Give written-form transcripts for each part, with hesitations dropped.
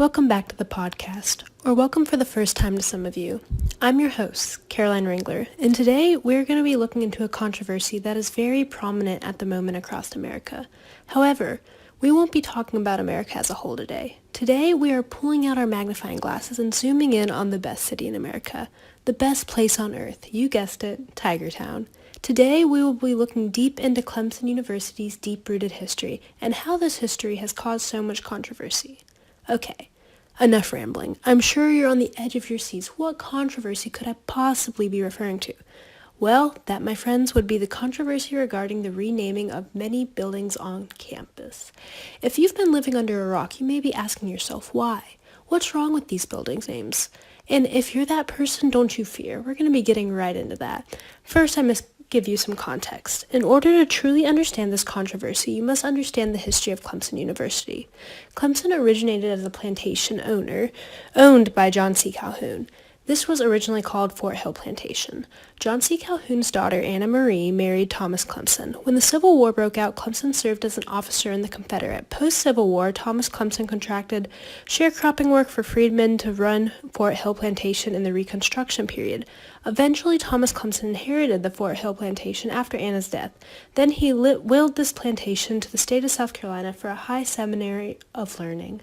Welcome back to the podcast, or welcome for the first time to some of you. I'm your host, Caroline Ringler, and today we're going to be looking into a controversy that is very prominent at the moment across America. However, we won't be talking about America as a whole today. Today we are pulling out our magnifying glasses and zooming in on the best city in America, the best place on earth, you guessed it, Tiger Town. Today we will be looking deep into Clemson University's deep-rooted history and how this history has caused so much controversy. Okay, enough rambling. I'm sure you're on the edge of your seats. What controversy could I possibly be referring to? Well, that, my friends, would be the controversy regarding the renaming of many buildings on campus. If you've been living under a rock, you may be asking yourself, why? What's wrong with these buildings' names? And if you're that person, don't you fear. We're going to be getting right into that. First, I must give you some context. In order to truly understand this controversy, you must understand the history of Clemson University. Clemson originated as a plantation owned by John C. Calhoun. This was originally called Fort Hill Plantation. John C. Calhoun's daughter, Anna Marie, married Thomas Clemson. When the Civil War broke out, Clemson served as an officer in the Confederate. Post-Civil War, Thomas Clemson contracted sharecropping work for freedmen to run Fort Hill Plantation in the Reconstruction period. Eventually, Thomas Clemson inherited the Fort Hill Plantation after Anna's death. Then he willed this plantation to the state of South Carolina for a high seminary of learning.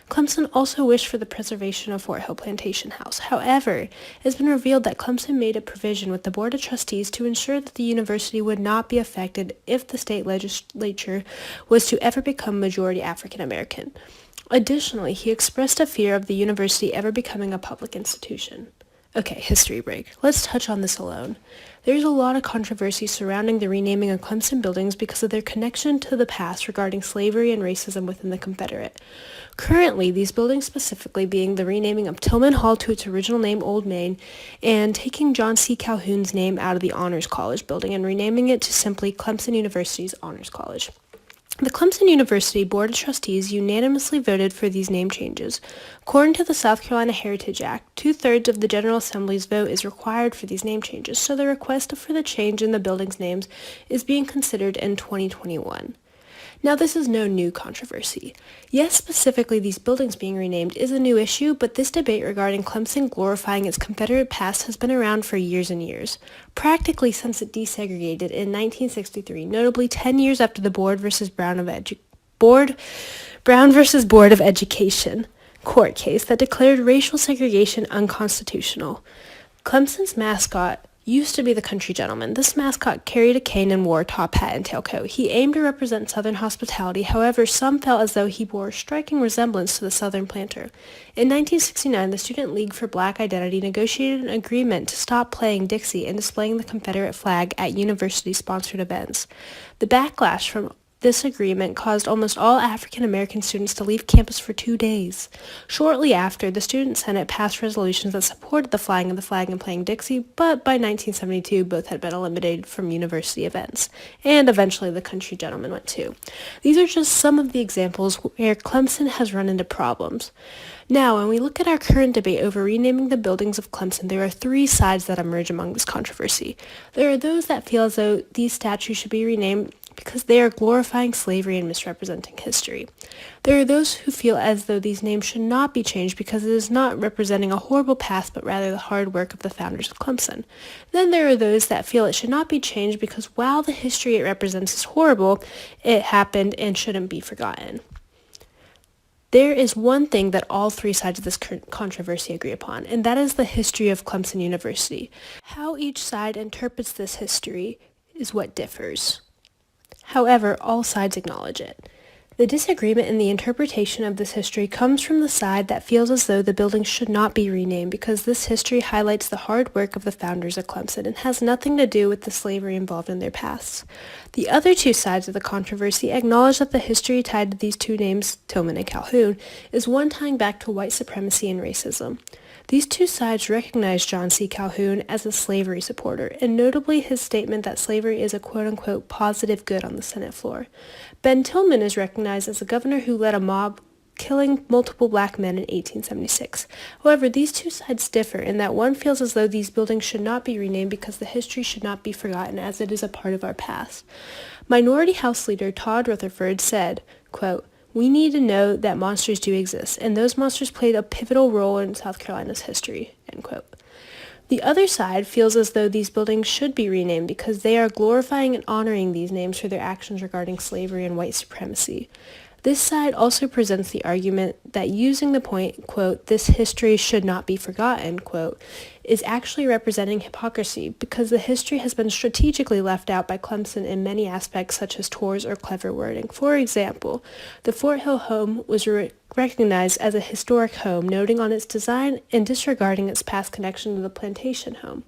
Clemson also wished for the preservation of Fort Hill Plantation House. However, it has been revealed that Clemson made a provision with the Board of Trustees to ensure that the university would not be affected if the state legislature was to ever become majority African American. Additionally, he expressed a fear of the university ever becoming a public institution. Okay, history break. Let's touch on this alone. There's a lot of controversy surrounding the renaming of Clemson buildings because of their connection to the past regarding slavery and racism within the Confederate. Currently, these buildings specifically being the renaming of Tillman Hall to its original name, Old Main, and taking John C. Calhoun's name out of the Honors College building and renaming it to simply Clemson University's Honors College. The Clemson University Board of Trustees unanimously voted for these name changes. According to the South Carolina Heritage Act, 2/3 of the General Assembly's vote is required for these name changes, so the request for the change in the buildings' names is being considered in 2021. Now, this is no new controversy. Yes, specifically these buildings being renamed is a new issue, but this debate regarding Clemson glorifying its Confederate past has been around for years and years, practically since it desegregated in 1963, notably 10 years after the Brown versus Board of Education court case that declared racial segregation unconstitutional. Clemson's mascot used to be the country gentleman. This mascot carried a cane and wore a top hat and tailcoat. He aimed to represent Southern hospitality. However, some felt as though he bore a striking resemblance to the Southern planter. In 1969, the Student League for Black Identity negotiated an agreement to stop playing Dixie and displaying the Confederate flag at university-sponsored events. The backlash from this agreement caused almost all African American students to leave campus for 2 days. Shortly after, the Student Senate passed resolutions that supported the flying of the flag and playing Dixie, but by 1972, both had been eliminated from university events. And eventually, the country gentleman went too. These are just some of the examples where Clemson has run into problems. Now, when we look at our current debate over renaming the buildings of Clemson, there are 3 sides that emerge among this controversy. There are those that feel as though these statues should be renamed because they are glorifying slavery and misrepresenting history. There are those who feel as though these names should not be changed because it is not representing a horrible past, but rather the hard work of the founders of Clemson. Then there are those that feel it should not be changed because while the history it represents is horrible, it happened and shouldn't be forgotten. There is one thing that all 3 sides of this controversy agree upon, and that is the history of Clemson University. How each side interprets this history is what differs. However, all sides acknowledge it. The disagreement in the interpretation of this history comes from the side that feels as though the buildings should not be renamed because this history highlights the hard work of the founders of Clemson and has nothing to do with the slavery involved in their pasts. The other 2 sides of the controversy acknowledge that the history tied to these 2 names, Tillman and Calhoun, is one tying back to white supremacy and racism. These 2 sides recognize John C. Calhoun as a slavery supporter, and notably his statement that slavery is a quote-unquote positive good on the Senate floor. Ben Tillman is recognized as a governor who led a mob killing multiple black men in 1876. However, these 2 sides differ in that one feels as though these buildings should not be renamed because the history should not be forgotten as it is a part of our past. Minority House Leader Todd Rutherford said, quote, We need to know that monsters do exist, and those monsters played a pivotal role in South Carolina's history, end quote. The other side feels as though these buildings should be renamed because they are glorifying and honoring these names for their actions regarding slavery and white supremacy. This side also presents the argument that using the point, quote, this history should not be forgotten, quote, is actually representing hypocrisy because the history has been strategically left out by Clemson in many aspects such as tours or clever wording. For example, the Fort Hill home was recognized as a historic home, noting on its design and disregarding its past connection to the plantation home.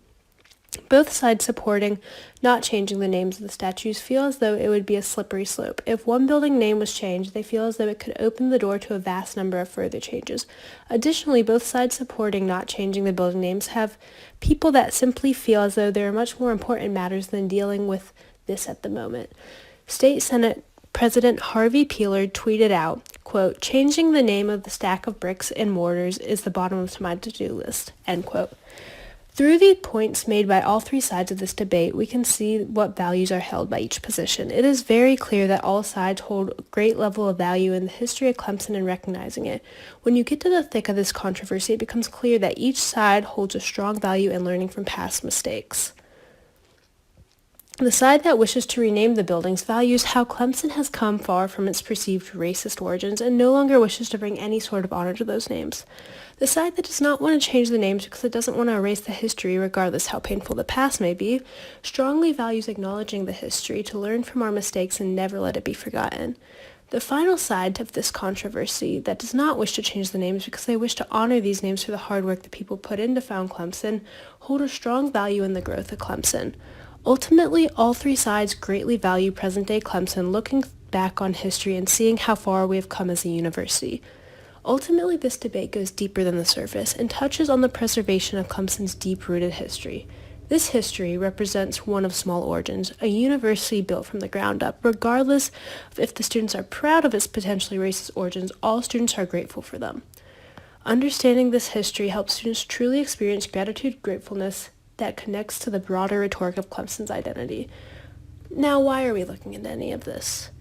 Both sides supporting not changing the names of the statues feel as though it would be a slippery slope. If one building name was changed, they feel as though it could open the door to a vast number of further changes. Additionally, both sides supporting not changing the building names have people that simply feel as though there are much more important matters than dealing with this at the moment. State Senate President Harvey Peeler tweeted out, quote, changing the name of the stack of bricks and mortars is the bottom of my to-do list, end quote. Through the points made by all three sides of this debate, we can see what values are held by each position. It is very clear that all sides hold a great level of value in the history of Clemson and recognizing it. When you get to the thick of this controversy, it becomes clear that each side holds a strong value in learning from past mistakes. The side that wishes to rename the buildings values how Clemson has come far from its perceived racist origins and no longer wishes to bring any sort of honor to those names. The side that does not want to change the names because it doesn't want to erase the history regardless how painful the past may be, strongly values acknowledging the history to learn from our mistakes and never let it be forgotten. The final side of this controversy that does not wish to change the names because they wish to honor these names for the hard work that people put in to found Clemson hold a strong value in the growth of Clemson. Ultimately, all three sides greatly value present-day Clemson, looking back on history and seeing how far we have come as a university. Ultimately, this debate goes deeper than the surface and touches on the preservation of Clemson's deep-rooted history. This history represents one of small origins, a university built from the ground up. Regardless of if the students are proud of its potentially racist origins, all students are grateful for them. Understanding this history helps students truly experience gratitude, gratefulness, that connects to the broader rhetoric of Clemson's identity. Now, why are we looking into any of this?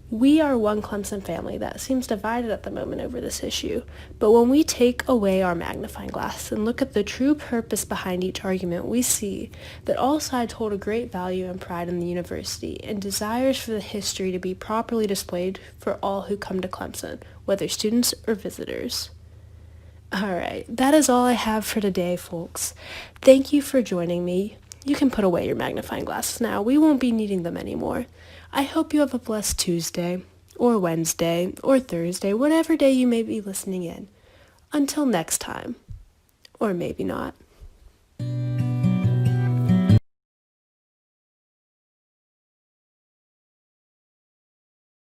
We are one Clemson family that seems divided at the moment over this issue, but when we take away our magnifying glass and look at the true purpose behind each argument, we see that all sides hold a great value and pride in the university and desires for the history to be properly displayed for all who come to Clemson, whether students or visitors. Alright, that is all I have for today, folks. Thank you for joining me. You can put away your magnifying glasses now. We won't be needing them anymore. I hope you have a blessed Tuesday, or Wednesday, or Thursday, whatever day you may be listening in. Until next time. Or maybe not.